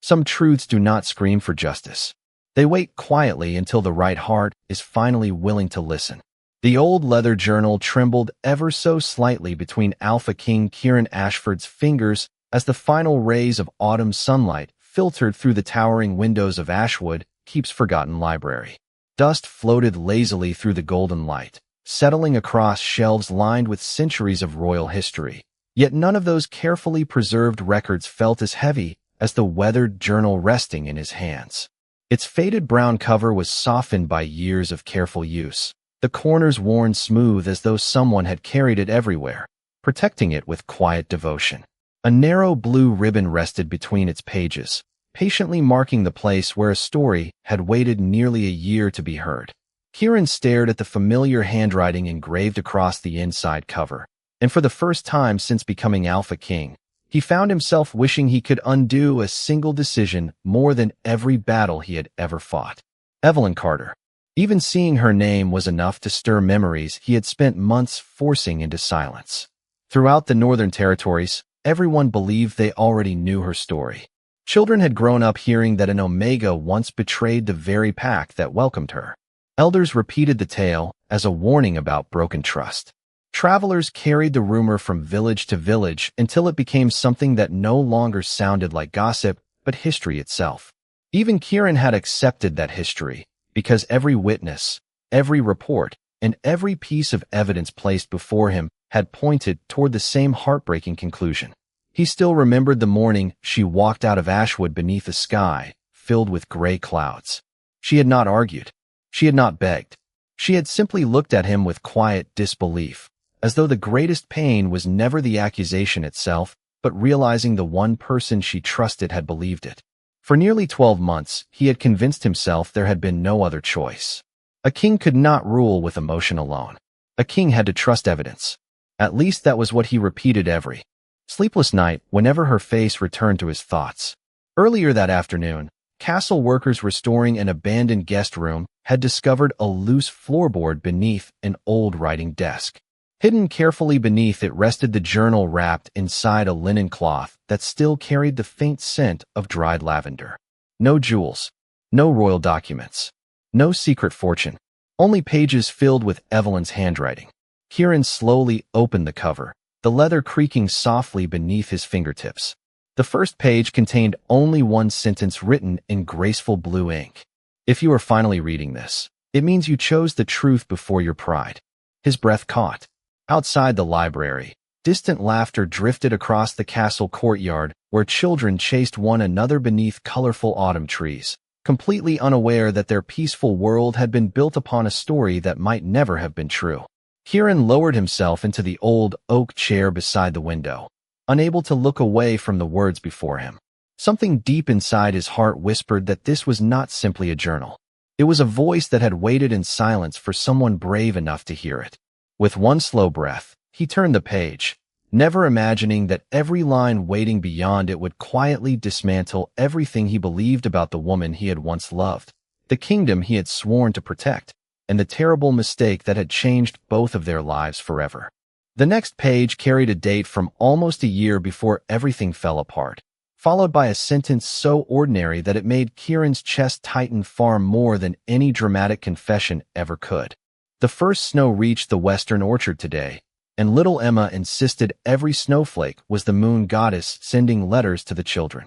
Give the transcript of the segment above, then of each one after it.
Some truths do not scream for justice. They wait quietly until the right heart is finally willing to listen. The old leather journal trembled ever so slightly between Alpha King Kieran Ashford's fingers as the final rays of autumn sunlight filtered through the towering windows of Ashwood Keep's forgotten library. Dust floated lazily through the golden light, settling across shelves lined with centuries of royal history. Yet none of those carefully preserved records felt as heavy as the weathered journal resting in his hands. Its faded brown cover was softened by years of careful use, the corners worn smooth as though someone had carried it everywhere, protecting it with quiet devotion. A narrow blue ribbon rested between its pages, patiently marking the place where a story had waited nearly a year to be heard. Kieran stared at the familiar handwriting engraved across the inside cover, and for the first time since becoming Alpha King, he found himself wishing he could undo a single decision more than every battle he had ever fought. Evelyn Carter. Even seeing her name was enough to stir memories he had spent months forcing into silence. Throughout the Northern Territories, everyone believed they already knew her story. Children had grown up hearing that an Omega once betrayed the very pack that welcomed her. Elders repeated the tale as a warning about broken trust. Travelers carried the rumor from village to village until it became something that no longer sounded like gossip, but history itself. Even Kieran had accepted that history, because every witness, every report, and every piece of evidence placed before him had pointed toward the same heartbreaking conclusion. He still remembered the morning she walked out of Ashwood beneath a sky filled with gray clouds. She had not argued. She had not begged. She had simply looked at him with quiet disbelief, as though the greatest pain was never the accusation itself, but realizing the one person she trusted had believed it. For nearly 12 months, he had convinced himself there had been no other choice. A king could not rule with emotion alone. A king had to trust evidence. At least that was what he repeated every sleepless night whenever her face returned to his thoughts. Earlier that afternoon, castle workers restoring an abandoned guest room had discovered a loose floorboard beneath an old writing desk. Hidden carefully beneath it rested the journal wrapped inside a linen cloth that still carried the faint scent of dried lavender. No jewels, no royal documents, no secret fortune, only pages filled with Evelyn's handwriting. Kieran slowly opened the cover, the leather creaking softly beneath his fingertips. The first page contained only one sentence written in graceful blue ink. If you are finally reading this, it means you chose the truth before your pride. His breath caught. Outside the library, distant laughter drifted across the castle courtyard where children chased one another beneath colorful autumn trees, completely unaware that their peaceful world had been built upon a story that might never have been true. Kieran lowered himself into the old oak chair beside the window, unable to look away from the words before him. Something deep inside his heart whispered that this was not simply a journal. It was a voice that had waited in silence for someone brave enough to hear it. With one slow breath, he turned the page, never imagining that every line waiting beyond it would quietly dismantle everything he believed about the woman he had once loved, the kingdom he had sworn to protect, and the terrible mistake that had changed both of their lives forever. The next page carried a date from almost a year before everything fell apart, followed by a sentence so ordinary that it made Kieran's chest tighten far more than any dramatic confession ever could. The first snow reached the western orchard today, and little Emma insisted every snowflake was the moon goddess sending letters to the children.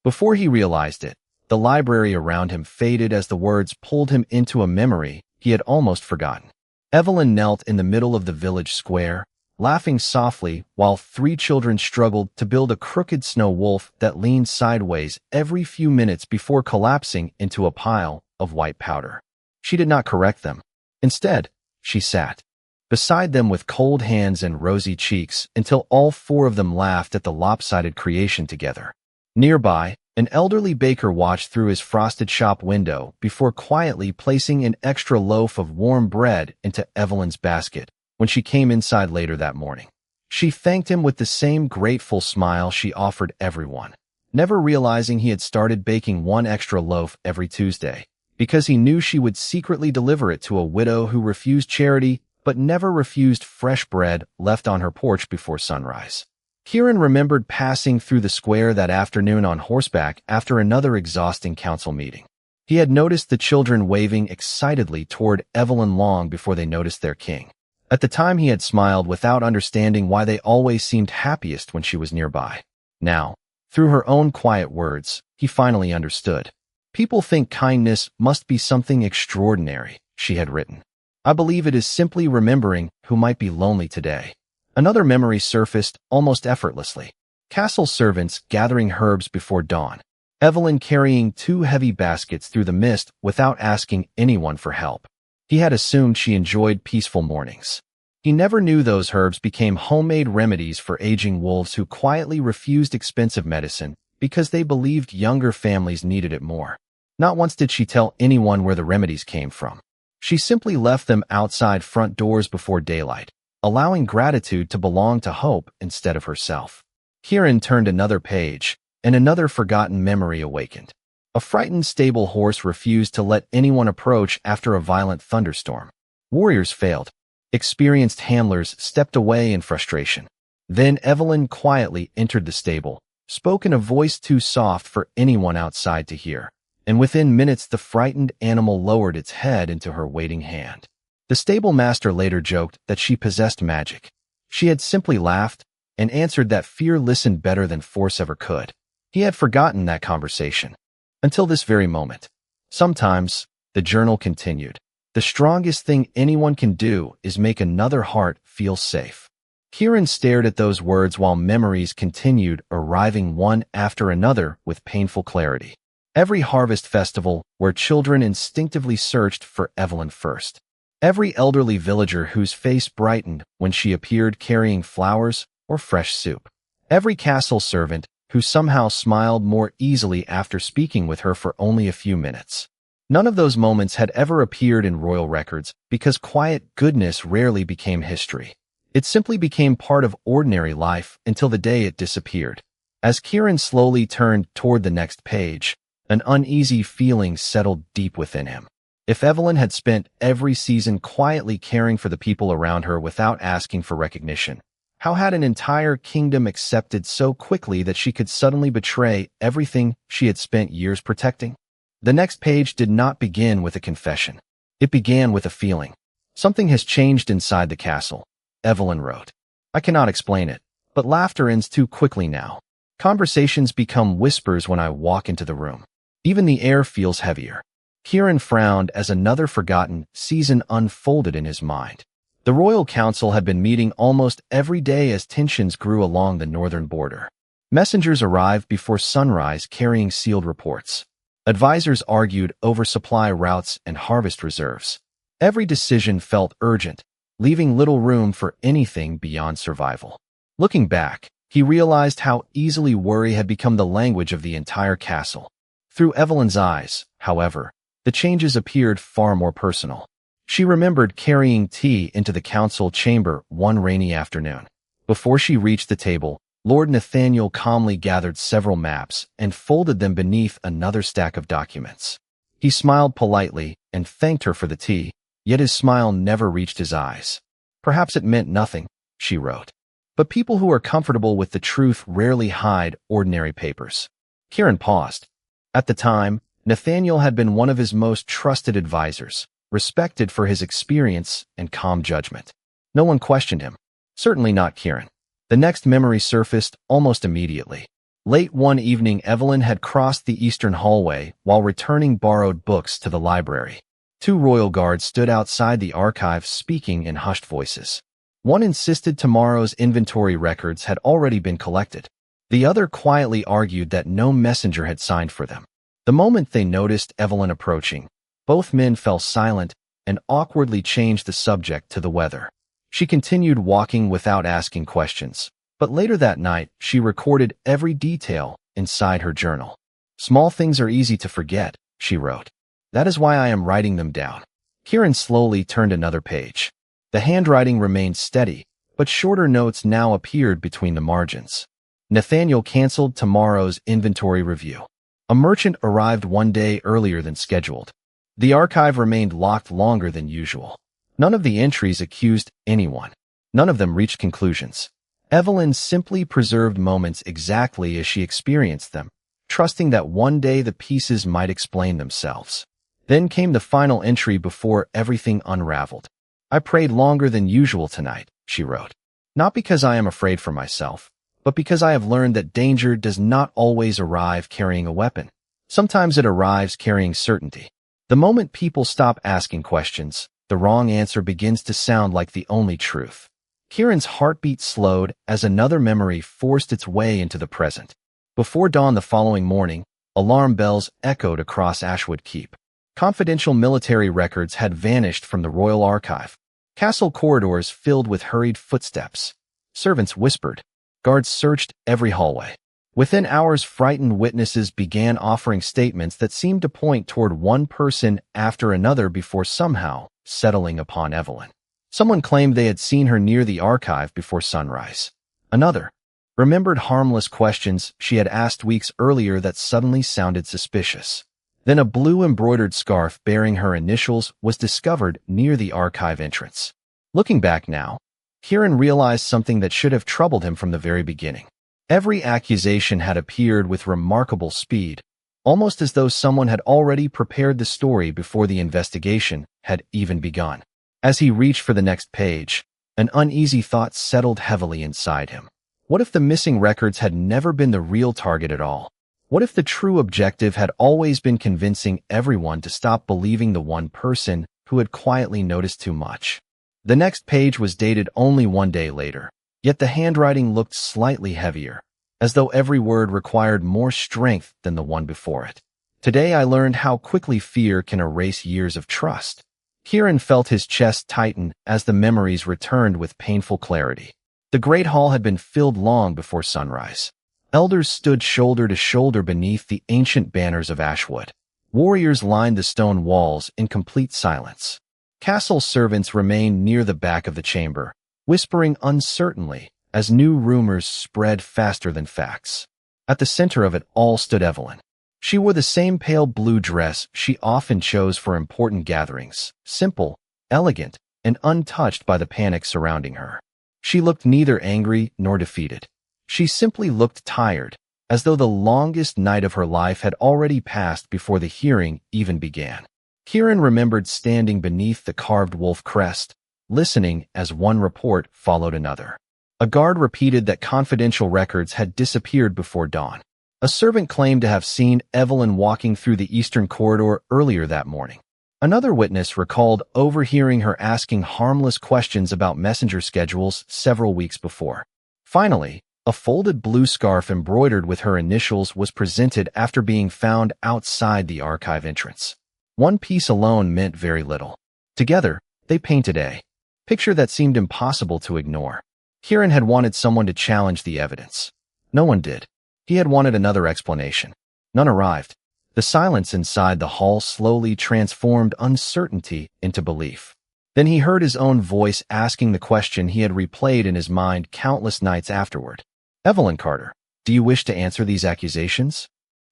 Before he realized it, the library around him faded as the words pulled him into a memory he had almost forgotten. Evelyn knelt in the middle of the village square, laughing softly while 3 children struggled to build a crooked snow wolf that leaned sideways every few minutes before collapsing into a pile of white powder. She did not correct them. Instead, she sat beside them with cold hands and rosy cheeks until all 4 of them laughed at the lopsided creation together. Nearby, an elderly baker watched through his frosted shop window before quietly placing an extra loaf of warm bread into Evelyn's basket when she came inside later that morning. She thanked him with the same grateful smile she offered everyone, never realizing he had started baking 1 extra loaf every Tuesday, because he knew she would secretly deliver it to a widow who refused charity but never refused fresh bread left on her porch before sunrise. Kieran remembered passing through the square that afternoon on horseback after another exhausting council meeting. He had noticed the children waving excitedly toward Evelyn long before they noticed their king. At the time he had smiled without understanding why they always seemed happiest when she was nearby. Now, through her own quiet words, he finally understood. People think kindness must be something extraordinary, she had written. I believe it is simply remembering who might be lonely today. Another memory surfaced almost effortlessly. Castle servants gathering herbs before dawn. Evelyn carrying 2 heavy baskets through the mist without asking anyone for help. He had assumed she enjoyed peaceful mornings. He never knew those herbs became homemade remedies for aging wolves who quietly refused expensive medicine because they believed younger families needed it more. Not once did she tell anyone where the remedies came from. She simply left them outside front doors before daylight, allowing gratitude to belong to hope instead of herself. Kieran turned another page, and another forgotten memory awakened. A frightened stable horse refused to let anyone approach after a violent thunderstorm. Warriors failed. Experienced handlers stepped away in frustration. Then Evelyn quietly entered the stable, spoke in a voice too soft for anyone outside to hear, and within minutes the frightened animal lowered its head into her waiting hand. The stable master later joked that she possessed magic. She had simply laughed and answered that fear listened better than force ever could. He had forgotten that conversation. Until this very moment. Sometimes, the journal continued, the strongest thing anyone can do is make another heart feel safe. Kieran stared at those words while memories continued arriving one after another with painful clarity. Every harvest festival where children instinctively searched for Evelyn first. Every elderly villager whose face brightened when she appeared carrying flowers or fresh soup. Every castle servant who somehow smiled more easily after speaking with her for only a few minutes. None of those moments had ever appeared in royal records because quiet goodness rarely became history. It simply became part of ordinary life until the day it disappeared. As Kieran slowly turned toward the next page, an uneasy feeling settled deep within him. If Evelyn had spent every season quietly caring for the people around her without asking for recognition, how had an entire kingdom accepted so quickly that she could suddenly betray everything she had spent years protecting? The next page did not begin with a confession. It began with a feeling. Something has changed inside the castle, Evelyn wrote. I cannot explain it, but laughter ends too quickly now. Conversations become whispers when I walk into the room. Even the air feels heavier. Kieran frowned as another forgotten season unfolded in his mind. The royal council had been meeting almost every day as tensions grew along the northern border. Messengers arrived before sunrise carrying sealed reports. Advisors argued over supply routes and harvest reserves. Every decision felt urgent, leaving little room for anything beyond survival. Looking back, he realized how easily worry had become the language of the entire castle. Through Evelyn's eyes, however, the changes appeared far more personal. She remembered carrying tea into the council chamber one rainy afternoon. Before she reached the table, Lord Nathaniel calmly gathered several maps and folded them beneath another stack of documents. He smiled politely and thanked her for the tea, yet his smile never reached his eyes. Perhaps it meant nothing, she wrote. But people who are comfortable with the truth rarely hide ordinary papers. Kieran paused. At the time, Nathaniel had been one of his most trusted advisors, respected for his experience and calm judgment. No one questioned him. Certainly not Kieran. The next memory surfaced almost immediately. Late one evening, Evelyn had crossed the eastern hallway while returning borrowed books to the library. 2 royal guards stood outside the archive speaking in hushed voices. One insisted tomorrow's inventory records had already been collected. The other quietly argued that no messenger had signed for them. The moment they noticed Evelyn approaching, both men fell silent and awkwardly changed the subject to the weather. She continued walking without asking questions, but later that night she recorded every detail inside her journal. Small things are easy to forget, she wrote. That is why I am writing them down. Kieran slowly turned another page. The handwriting remained steady, but shorter notes now appeared between the margins. Nathaniel canceled tomorrow's inventory review. A merchant arrived one day earlier than scheduled. The archive remained locked longer than usual. None of the entries accused anyone. None of them reached conclusions. Evelyn simply preserved moments exactly as she experienced them, trusting that one day the pieces might explain themselves. Then came the final entry before everything unraveled. I prayed longer than usual tonight, she wrote. Not because I am afraid for myself, but because I have learned that danger does not always arrive carrying a weapon. Sometimes it arrives carrying certainty. The moment people stop asking questions, the wrong answer begins to sound like the only truth. Kieran's heartbeat slowed as another memory forced its way into the present. Before dawn the following morning, alarm bells echoed across Ashwood Keep. Confidential military records had vanished from the Royal Archive. Castle corridors filled with hurried footsteps. Servants whispered. Guards searched every hallway. Within hours, frightened witnesses began offering statements that seemed to point toward one person after another before somehow settling upon Evelyn. Someone claimed they had seen her near the archive before sunrise. Another remembered harmless questions she had asked weeks earlier that suddenly sounded suspicious. Then a blue embroidered scarf bearing her initials was discovered near the archive entrance. Looking back now, Kieran realized something that should have troubled him from the very beginning. Every accusation had appeared with remarkable speed, almost as though someone had already prepared the story before the investigation had even begun. As he reached for the next page, an uneasy thought settled heavily inside him. What if the missing records had never been the real target at all? What if the true objective had always been convincing everyone to stop believing the one person who had quietly noticed too much? The next page was dated only one day later, yet the handwriting looked slightly heavier, as though every word required more strength than the one before it. Today I learned how quickly fear can erase years of trust. Kieran felt his chest tighten as the memories returned with painful clarity. The great hall had been filled long before sunrise. Elders stood shoulder to shoulder beneath the ancient banners of Ashwood. Warriors lined the stone walls in complete silence. Castle servants remained near the back of the chamber, whispering uncertainly as new rumors spread faster than facts. At the center of it all stood Evelyn. She wore the same pale blue dress she often chose for important gatherings, simple, elegant, and untouched by the panic surrounding her. She looked neither angry nor defeated. She simply looked tired, as though the longest night of her life had already passed before the hearing even began. Kieran remembered standing beneath the carved wolf crest, listening as one report followed another. A guard repeated that confidential records had disappeared before dawn. A servant claimed to have seen Evelyn walking through the eastern corridor earlier that morning. Another witness recalled overhearing her asking harmless questions about messenger schedules several weeks before. Finally, a folded blue scarf embroidered with her initials was presented after being found outside the archive entrance. One piece alone meant very little. Together, they painted a picture that seemed impossible to ignore. Kieran had wanted someone to challenge the evidence. No one did. He had wanted another explanation. None arrived. The silence inside the hall slowly transformed uncertainty into belief. Then he heard his own voice asking the question he had replayed in his mind countless nights afterward. Evelyn Carter, do you wish to answer these accusations?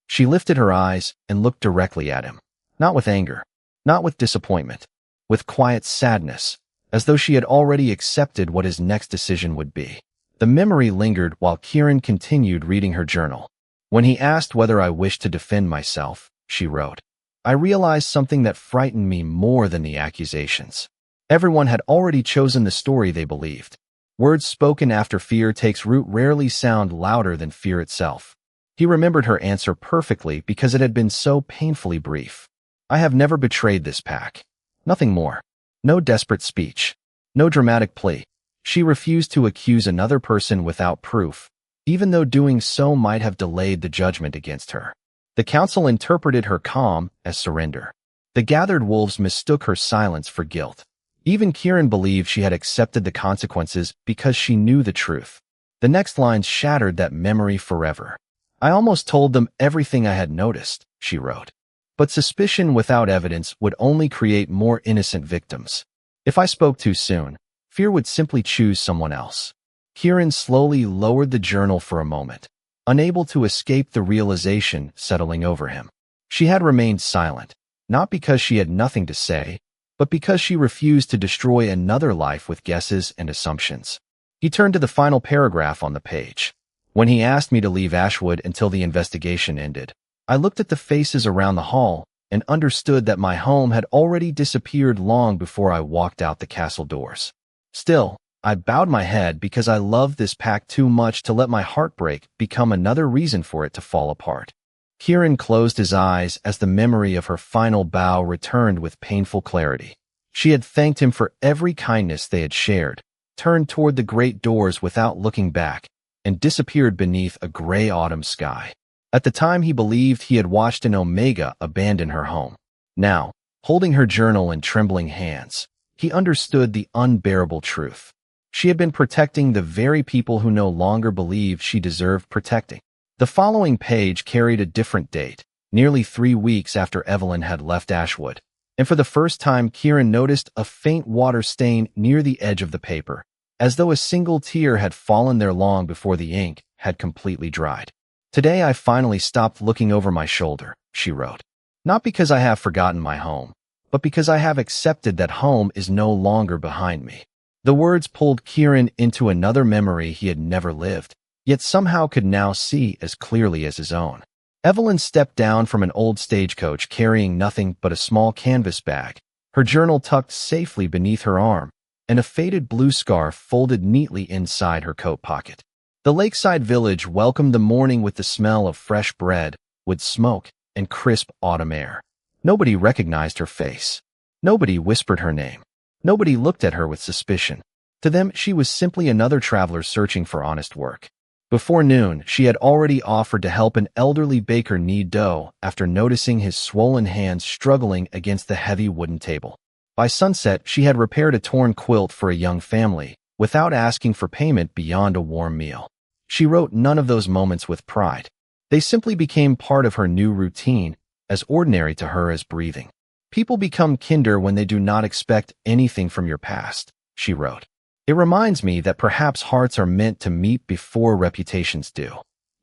She lifted her eyes and looked directly at him. Not with anger, not with disappointment, with quiet sadness, as though she had already accepted what his next decision would be. The memory lingered while Kieran continued reading her journal. When he asked whether I wished to defend myself, she wrote, I realized something that frightened me more than the accusations. Everyone had already chosen the story they believed. Words spoken after fear takes root rarely sound louder than fear itself. He remembered her answer perfectly because it had been so painfully brief. I have never betrayed this pack. Nothing more. No desperate speech. No dramatic plea. She refused to accuse another person without proof, even though doing so might have delayed the judgment against her. The council interpreted her calm as surrender. The gathered wolves mistook her silence for guilt. Even Kieran believed she had accepted the consequences because she knew the truth. The next lines shattered that memory forever. I almost told them everything I had noticed, she wrote. But suspicion without evidence would only create more innocent victims. If I spoke too soon, fear would simply choose someone else. Kieran slowly lowered the journal for a moment, unable to escape the realization settling over him. She had remained silent, not because she had nothing to say, but because she refused to destroy another life with guesses and assumptions. He turned to the final paragraph on the page. When he asked me to leave Ashwood until the investigation ended, I looked at the faces around the hall and understood that my home had already disappeared long before I walked out the castle doors. Still, I bowed my head because I loved this pact too much to let my heartbreak become another reason for it to fall apart. Kieran closed his eyes as the memory of her final bow returned with painful clarity. She had thanked him for every kindness they had shared, turned toward the great doors without looking back, and disappeared beneath a gray autumn sky. At the time, he believed he had watched an Omega abandon her home. Now, holding her journal in trembling hands, he understood the unbearable truth. She had been protecting the very people who no longer believed she deserved protecting. The following page carried a different date, nearly 3 weeks after Evelyn had left Ashwood, and for the first time Kieran noticed a faint water stain near the edge of the paper, as though a single tear had fallen there long before the ink had completely dried. Today I finally stopped looking over my shoulder, she wrote. Not because I have forgotten my home, but because I have accepted that home is no longer behind me. The words pulled Kieran into another memory he had never lived, yet somehow could now see as clearly as his own. Evelyn stepped down from an old stagecoach carrying nothing but a small canvas bag, her journal tucked safely beneath her arm, and a faded blue scarf folded neatly inside her coat pocket. The lakeside village welcomed the morning with the smell of fresh bread, wood smoke, and crisp autumn air. Nobody recognized her face. Nobody whispered her name. Nobody looked at her with suspicion. To them, she was simply another traveler searching for honest work. Before noon, she had already offered to help an elderly baker knead dough after noticing his swollen hands struggling against the heavy wooden table. By sunset, she had repaired a torn quilt for a young family, without asking for payment beyond a warm meal. She wrote none of those moments with pride. They simply became part of her new routine, as ordinary to her as breathing. People become kinder when they do not expect anything from your past, she wrote. It reminds me that perhaps hearts are meant to meet before reputations do.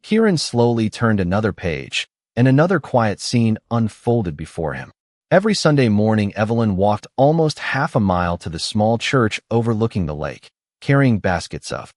Kieran slowly turned another page, and another quiet scene unfolded before him. Every Sunday morning, Evelyn walked almost half a mile to the small church overlooking the lake, carrying baskets of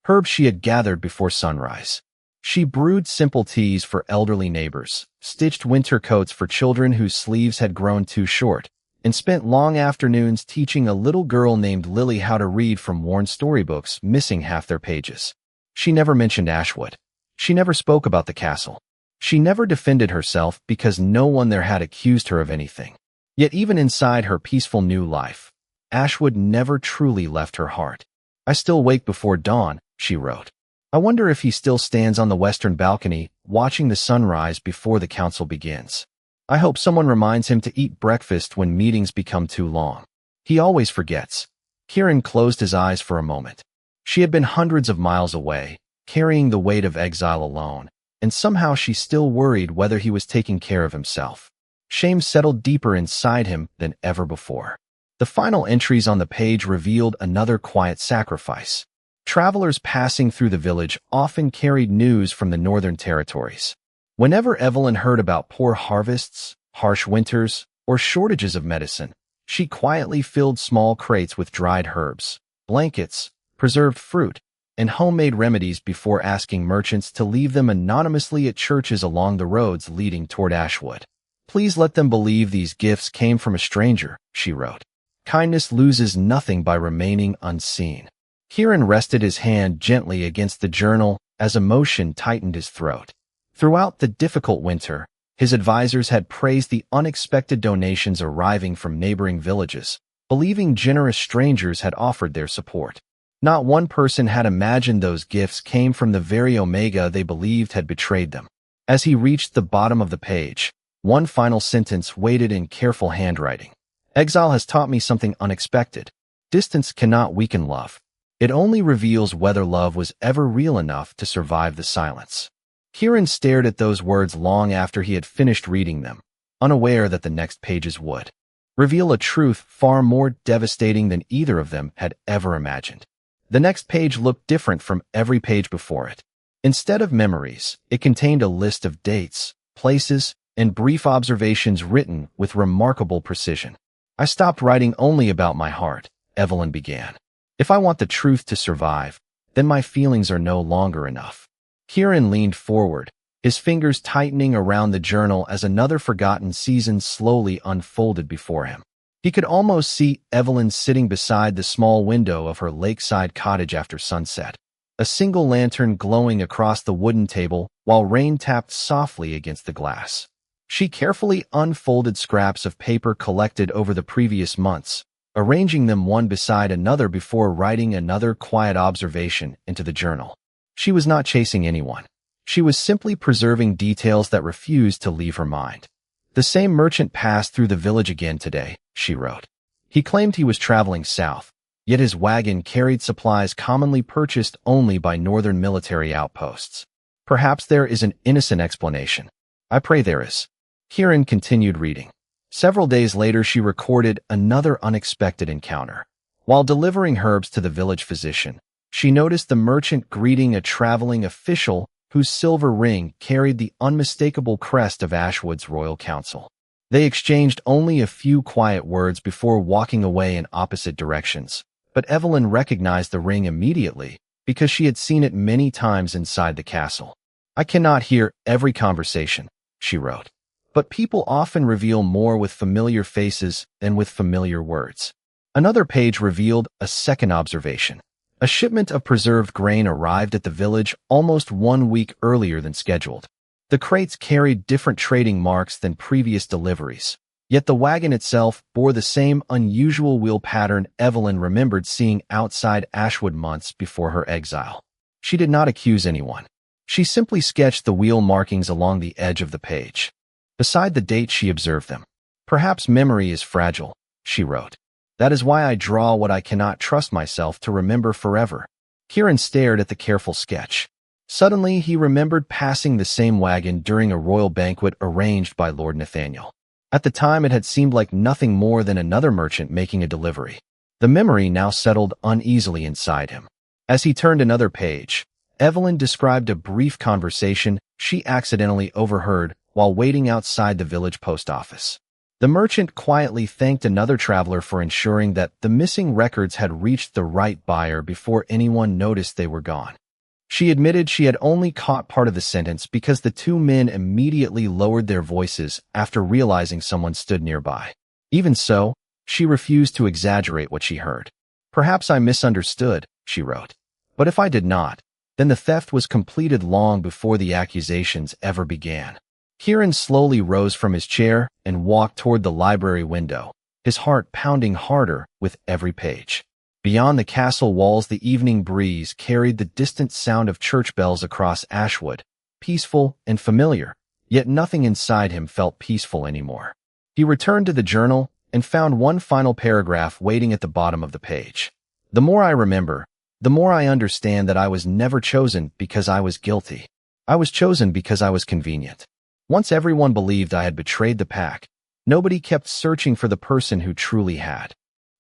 herbs she had gathered before sunrise. She brewed simple teas for elderly neighbors, stitched winter coats for children whose sleeves had grown too short, and spent long afternoons teaching a little girl named Lily how to read from worn storybooks missing half their pages. She never mentioned Ashwood. She never spoke about the castle. She never defended herself because no one there had accused her of anything. Yet even inside her peaceful new life, Ashwood never truly left her heart. I still wake before dawn, she wrote. I wonder if he still stands on the western balcony, watching the sunrise before the council begins. I hope someone reminds him to eat breakfast when meetings become too long. He always forgets. Kieran closed his eyes for a moment. She had been hundreds of miles away, carrying the weight of exile alone, and somehow she still worried whether he was taking care of himself. Shame settled deeper inside him than ever before. The final entries on the page revealed another quiet sacrifice. Travelers passing through the village often carried news from the northern territories. Whenever Evelyn heard about poor harvests, harsh winters, or shortages of medicine, she quietly filled small crates with dried herbs, blankets, preserved fruit, and homemade remedies before asking merchants to leave them anonymously at churches along the roads leading toward Ashwood. Please let them believe these gifts came from a stranger, she wrote. Kindness loses nothing by remaining unseen. Kieran rested his hand gently against the journal as emotion tightened his throat. Throughout the difficult winter, his advisors had praised the unexpected donations arriving from neighboring villages, believing generous strangers had offered their support. Not one person had imagined those gifts came from the very Omega they believed had betrayed them. As he reached the bottom of the page, one final sentence waited in careful handwriting. Exile has taught me something unexpected. Distance cannot weaken love. It only reveals whether love was ever real enough to survive the silence. Kieran stared at those words long after he had finished reading them, unaware that the next pages would reveal a truth far more devastating than either of them had ever imagined. The next page looked different from every page before it. Instead of memories, it contained a list of dates, places, and brief observations written with remarkable precision. I stopped writing only about my heart, Evelyn began. If I want the truth to survive, then my feelings are no longer enough. Kieran leaned forward, his fingers tightening around the journal as another forgotten season slowly unfolded before him. He could almost see Evelyn sitting beside the small window of her lakeside cottage after sunset, a single lantern glowing across the wooden table while rain tapped softly against the glass. She carefully unfolded scraps of paper collected over the previous months, arranging them one beside another before writing another quiet observation into the journal. She was not chasing anyone. She was simply preserving details that refused to leave her mind. The same merchant passed through the village again today, she wrote. He claimed he was traveling south, yet his wagon carried supplies commonly purchased only by northern military outposts. Perhaps there is an innocent explanation. I pray there is. Kieran continued reading. Several days later, she recorded another unexpected encounter. While delivering herbs to the village physician, she noticed the merchant greeting a traveling official whose silver ring carried the unmistakable crest of Ashwood's royal council. They exchanged only a few quiet words before walking away in opposite directions, but Evelyn recognized the ring immediately because she had seen it many times inside the castle. I cannot hear every conversation, she wrote, but people often reveal more with familiar faces than with familiar words. Another page revealed a second observation. A shipment of preserved grain arrived at the village almost 1 week earlier than scheduled. The crates carried different trading marks than previous deliveries, yet the wagon itself bore the same unusual wheel pattern Evelyn remembered seeing outside Ashwood months before her exile. She did not accuse anyone. She simply sketched the wheel markings along the edge of the page. Beside the date, she observed them. Perhaps memory is fragile, she wrote. That is why I draw what I cannot trust myself to remember forever. Kieran stared at the careful sketch. Suddenly, he remembered passing the same wagon during a royal banquet arranged by Lord Nathaniel. At the time, it had seemed like nothing more than another merchant making a delivery. The memory now settled uneasily inside him. As he turned another page, Evelyn described a brief conversation she accidentally overheard while waiting outside the village post office. The merchant quietly thanked another traveler for ensuring that the missing records had reached the right buyer before anyone noticed they were gone. She admitted she had only caught part of the sentence because the two men immediately lowered their voices after realizing someone stood nearby. Even so, she refused to exaggerate what she heard. Perhaps I misunderstood, she wrote. But if I did not, then the theft was completed long before the accusations ever began. Kieran slowly rose from his chair and walked toward the library window, his heart pounding harder with every page. Beyond the castle walls, the evening breeze carried the distant sound of church bells across Ashwood, peaceful and familiar, yet nothing inside him felt peaceful anymore. He returned to the journal and found one final paragraph waiting at the bottom of the page. The more I remember, the more I understand that I was never chosen because I was guilty. I was chosen because I was convenient. Once everyone believed I had betrayed the pack, nobody kept searching for the person who truly had.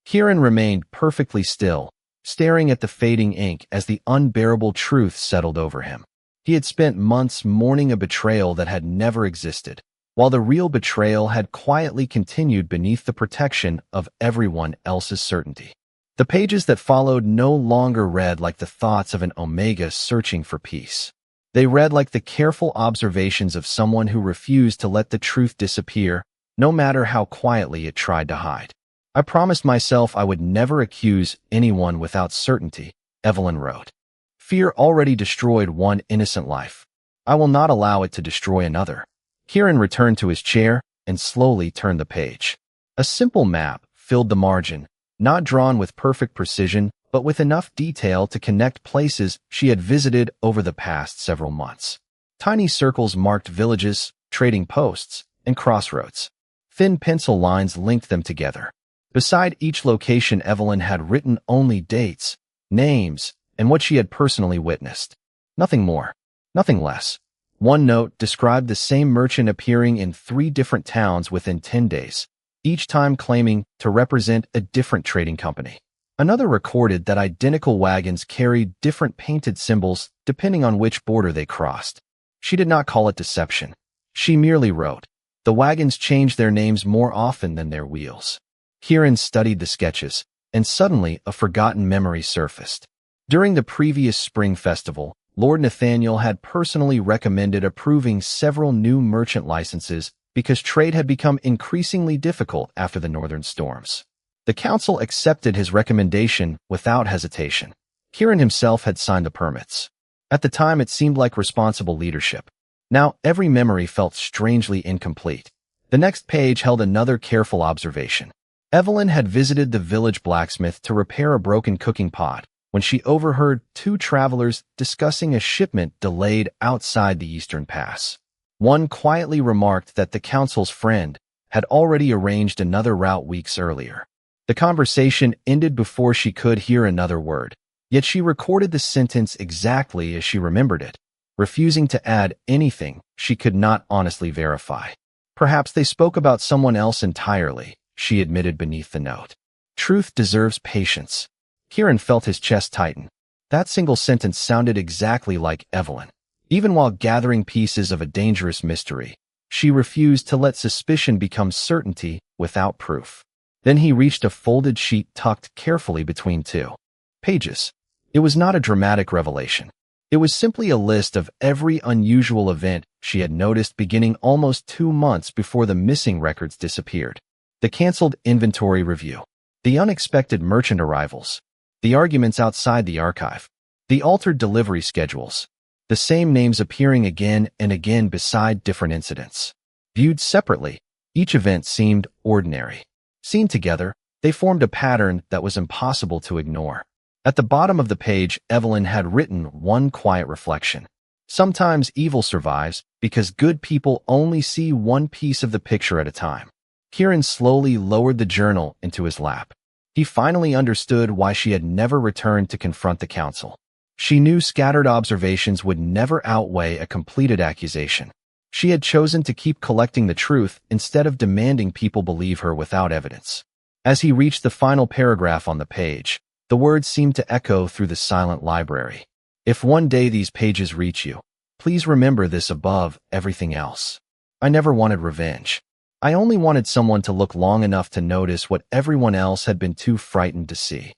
Kieran remained perfectly still, staring at the fading ink as the unbearable truth settled over him. He had spent months mourning a betrayal that had never existed, while the real betrayal had quietly continued beneath the protection of everyone else's certainty. The pages that followed no longer read like the thoughts of an Omega searching for peace. They read like the careful observations of someone who refused to let the truth disappear, no matter how quietly it tried to hide. I promised myself I would never accuse anyone without certainty, Evelyn wrote. Fear already destroyed one innocent life. I will not allow it to destroy another. Kieran returned to his chair and slowly turned the page. A simple map filled the margin, not drawn with perfect precision, but with enough detail to connect places she had visited over the past several months. Tiny circles marked villages, trading posts, and crossroads. Thin pencil lines linked them together. Beside each location, Evelyn had written only dates, names, and what she had personally witnessed. Nothing more, nothing less. One note described the same merchant appearing in 3 different towns within 10 days, each time claiming to represent a different trading company. Another recorded that identical wagons carried different painted symbols depending on which border they crossed. She did not call it deception. She merely wrote, "The wagons changed their names more often than their wheels." Kieran studied the sketches, and suddenly a forgotten memory surfaced. During the previous spring festival, Lord Nathaniel had personally recommended approving several new merchant licenses because trade had become increasingly difficult after the northern storms. The council accepted his recommendation without hesitation. Kieran himself had signed the permits. At the time, it seemed like responsible leadership. Now, every memory felt strangely incomplete. The next page held another careful observation. Evelyn had visited the village blacksmith to repair a broken cooking pot when she overheard two travelers discussing a shipment delayed outside the Eastern Pass. One quietly remarked that the council's friend had already arranged another route weeks earlier. The conversation ended before she could hear another word, yet she recorded the sentence exactly as she remembered it, refusing to add anything she could not honestly verify. Perhaps they spoke about someone else entirely, she admitted beneath the note. Truth deserves patience. Kieran felt his chest tighten. That single sentence sounded exactly like Evelyn. Even while gathering pieces of a dangerous mystery, she refused to let suspicion become certainty without proof. Then he reached a folded sheet tucked carefully between two pages. It was not a dramatic revelation. It was simply a list of every unusual event she had noticed beginning almost 2 months before the missing records disappeared. The canceled inventory review, the unexpected merchant arrivals, the arguments outside the archive, the altered delivery schedules, the same names appearing again and again beside different incidents. Viewed separately, each event seemed ordinary. Seen together, they formed a pattern that was impossible to ignore. At the bottom of the page, Evelyn had written one quiet reflection. Sometimes evil survives because good people only see one piece of the picture at a time. Kieran slowly lowered the journal into his lap. He finally understood why she had never returned to confront the council. She knew scattered observations would never outweigh a completed accusation. She had chosen to keep collecting the truth instead of demanding people believe her without evidence. As he reached the final paragraph on the page, the words seemed to echo through the silent library. If one day these pages reach you, please remember this above everything else. I never wanted revenge. I only wanted someone to look long enough to notice what everyone else had been too frightened to see.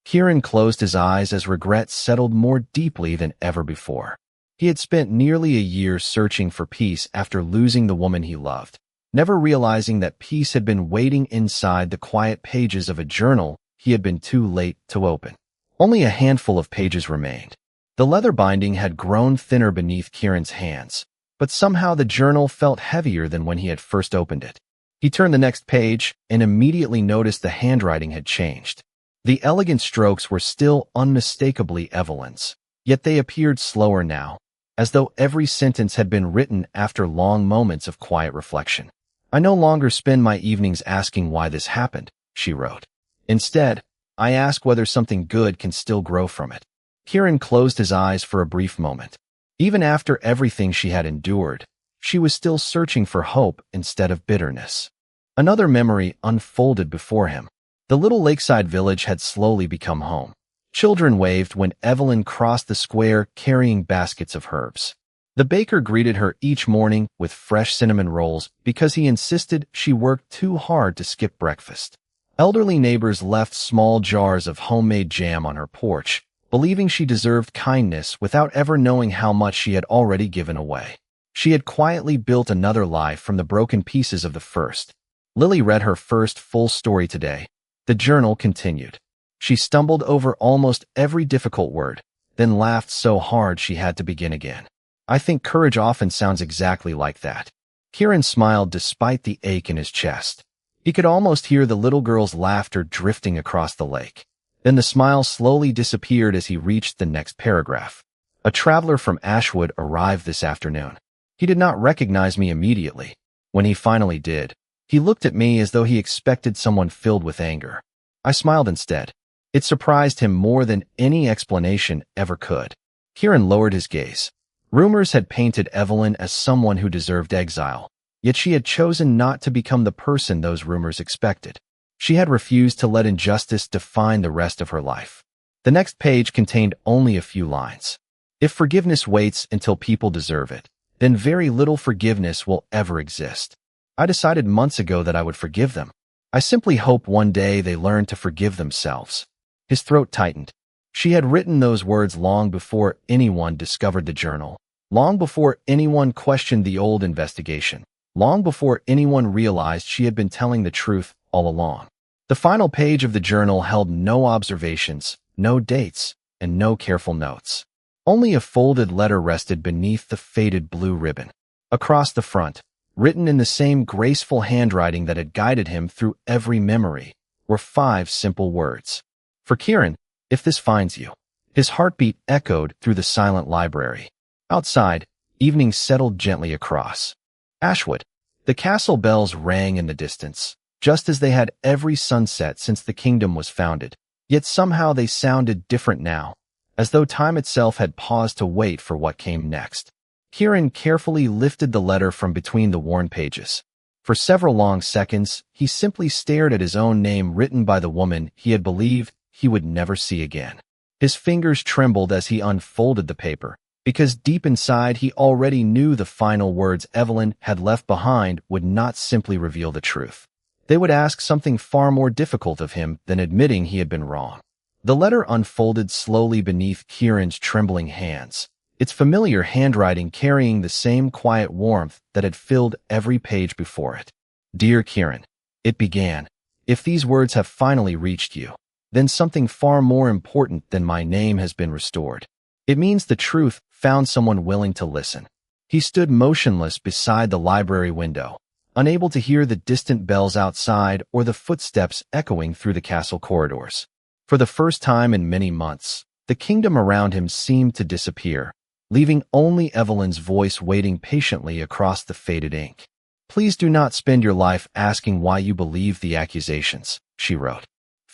Kieran closed his eyes as regret settled more deeply than ever before. He had spent nearly a year searching for peace after losing the woman he loved, never realizing that peace had been waiting inside the quiet pages of a journal he had been too late to open. Only a handful of pages remained. The leather binding had grown thinner beneath Kieran's hands, but somehow the journal felt heavier than when he had first opened it. He turned the next page and immediately noticed the handwriting had changed. The elegant strokes were still unmistakably Evelyn's, yet they appeared slower now, as though every sentence had been written after long moments of quiet reflection. I no longer spend my evenings asking why this happened, she wrote. Instead, I ask whether something good can still grow from it. Kieran closed his eyes for a brief moment. Even after everything she had endured, she was still searching for hope instead of bitterness. Another memory unfolded before him. The little lakeside village had slowly become home. Children waved when Evelyn crossed the square carrying baskets of herbs. The baker greeted her each morning with fresh cinnamon rolls because he insisted she worked too hard to skip breakfast. Elderly neighbors left small jars of homemade jam on her porch, believing she deserved kindness without ever knowing how much she had already given away. She had quietly built another life from the broken pieces of the first. Lily read her first full story today. The journal continued. She stumbled over almost every difficult word, then laughed so hard she had to begin again. I think courage often sounds exactly like that. Kieran smiled despite the ache in his chest. He could almost hear the little girl's laughter drifting across the lake. Then the smile slowly disappeared as he reached the next paragraph. A traveler from Ashwood arrived this afternoon. He did not recognize me immediately. When he finally did, he looked at me as though he expected someone filled with anger. I smiled instead. It surprised him more than any explanation ever could. Kieran lowered his gaze. Rumors had painted Evelyn as someone who deserved exile, yet she had chosen not to become the person those rumors expected. She had refused to let injustice define the rest of her life. The next page contained only a few lines. If forgiveness waits until people deserve it, then very little forgiveness will ever exist. I decided months ago that I would forgive them. I simply hope one day they learn to forgive themselves. His throat tightened. She had written those words long before anyone discovered the journal, long before anyone questioned the old investigation, long before anyone realized she had been telling the truth all along. The final page of the journal held no observations, no dates, and no careful notes. Only a folded letter rested beneath the faded blue ribbon. Across the front, written in the same graceful handwriting that had guided him through every memory, were 5 simple words. For Kieran, if this finds you. His heartbeat echoed through the silent library. Outside, evening settled gently across Ashwood. The castle bells rang in the distance, just as they had every sunset since the kingdom was founded. Yet somehow they sounded different now, as though time itself had paused to wait for what came next. Kieran carefully lifted the letter from between the worn pages. For several long seconds, he simply stared at his own name written by the woman he had believed he would never see again. His fingers trembled as he unfolded the paper, because deep inside he already knew the final words Evelyn had left behind would not simply reveal the truth. They would ask something far more difficult of him than admitting he had been wrong. The letter unfolded slowly beneath Kieran's trembling hands, its familiar handwriting carrying the same quiet warmth that had filled every page before it. Dear Kieran, it began, if these words have finally reached you, then something far more important than my name has been restored. It means the truth found someone willing to listen. He stood motionless beside the library window, unable to hear the distant bells outside or the footsteps echoing through the castle corridors. For the first time in many months, the kingdom around him seemed to disappear, leaving only Evelyn's voice waiting patiently across the faded ink. Please do not spend your life asking why you believe the accusations, she wrote.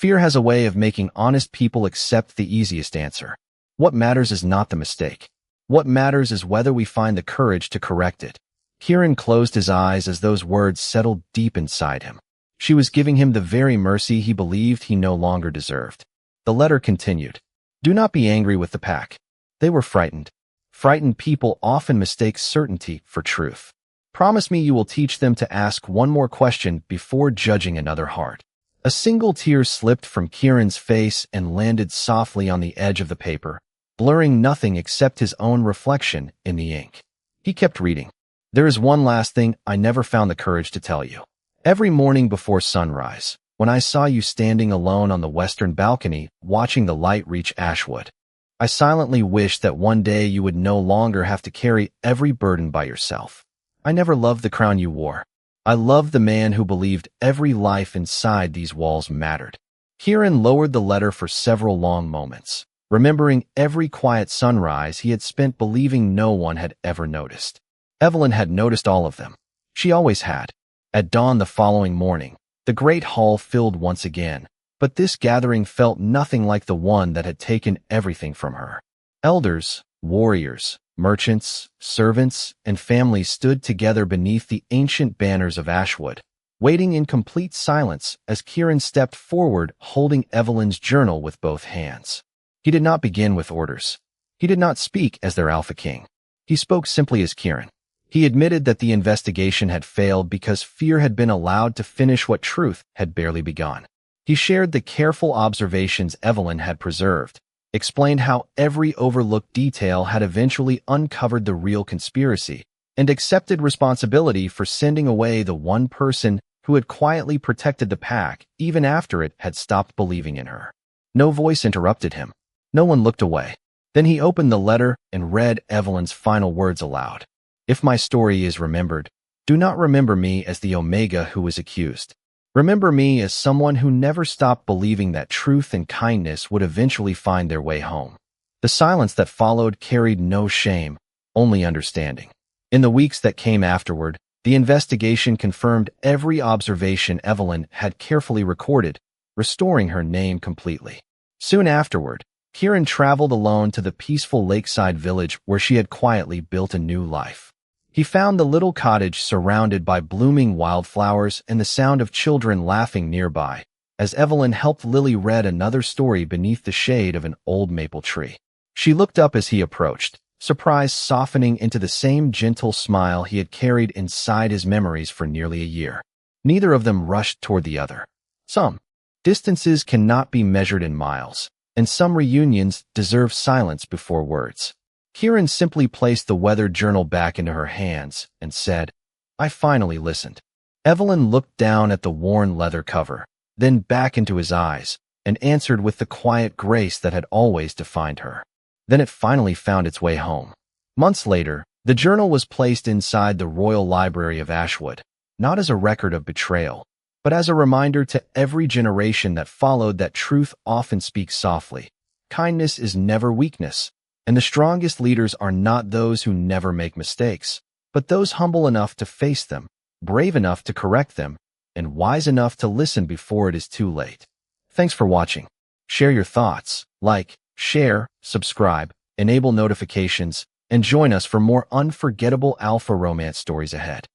Fear has a way of making honest people accept the easiest answer. What matters is not the mistake. What matters is whether we find the courage to correct it. Kieran closed his eyes as those words settled deep inside him. She was giving him the very mercy he believed he no longer deserved. The letter continued. Do not be angry with the pack. They were frightened. Frightened people often mistake certainty for truth. Promise me you will teach them to ask one more question before judging another heart. A single tear slipped from Kieran's face and landed softly on the edge of the paper, blurring nothing except his own reflection in the ink. He kept reading. There is one last thing I never found the courage to tell you. Every morning before sunrise, when I saw you standing alone on the western balcony watching the light reach Ashwood, I silently wished that one day you would no longer have to carry every burden by yourself. I never loved the crown you wore. I loved the man who believed every life inside these walls mattered. Kieran lowered the letter for several long moments, remembering every quiet sunrise he had spent believing no one had ever noticed. Evelyn had noticed all of them. She always had. At dawn the following morning, the great hall filled once again, but this gathering felt nothing like the one that had taken everything from her. Elders, warriors, merchants, servants, and families stood together beneath the ancient banners of Ashwood, waiting in complete silence as Kieran stepped forward holding Evelyn's journal with both hands. He did not begin with orders. He did not speak as their Alpha King. He spoke simply as Kieran. He admitted that the investigation had failed because fear had been allowed to finish what truth had barely begun. He shared the careful observations Evelyn had preserved, explained how every overlooked detail had eventually uncovered the real conspiracy, and accepted responsibility for sending away the one person who had quietly protected the pack even after it had stopped believing in her. No voice interrupted him. No one looked away. Then he opened the letter and read Evelyn's final words aloud. If my story is remembered, do not remember me as the Omega who was accused. Remember me as someone who never stopped believing that truth and kindness would eventually find their way home. The silence that followed carried no shame, only understanding. In the weeks that came afterward, the investigation confirmed every observation Evelyn had carefully recorded, restoring her name completely. Soon afterward, Kieran traveled alone to the peaceful lakeside village where she had quietly built a new life. He found the little cottage surrounded by blooming wildflowers and the sound of children laughing nearby, as Evelyn helped Lily read another story beneath the shade of an old maple tree. She looked up as he approached, surprise softening into the same gentle smile he had carried inside his memories for nearly a year. Neither of them rushed toward the other. Some distances cannot be measured in miles, and some reunions deserve silence before words. Kieran simply placed the weathered journal back into her hands and said, "I finally listened." Evelyn looked down at the worn leather cover, then back into his eyes, and answered with the quiet grace that had always defined her. Then it finally found its way home. Months later, the journal was placed inside the Royal Library of Ashwood, not as a record of betrayal, but as a reminder to every generation that followed that truth often speaks softly. Kindness is never weakness, and the strongest leaders are not those who never make mistakes, but those humble enough to face them, brave enough to correct them, and wise enough to listen before it is too late. Thanks for watching. Share your thoughts, like, share, subscribe, enable notifications, and join us for more unforgettable alpha romance stories ahead.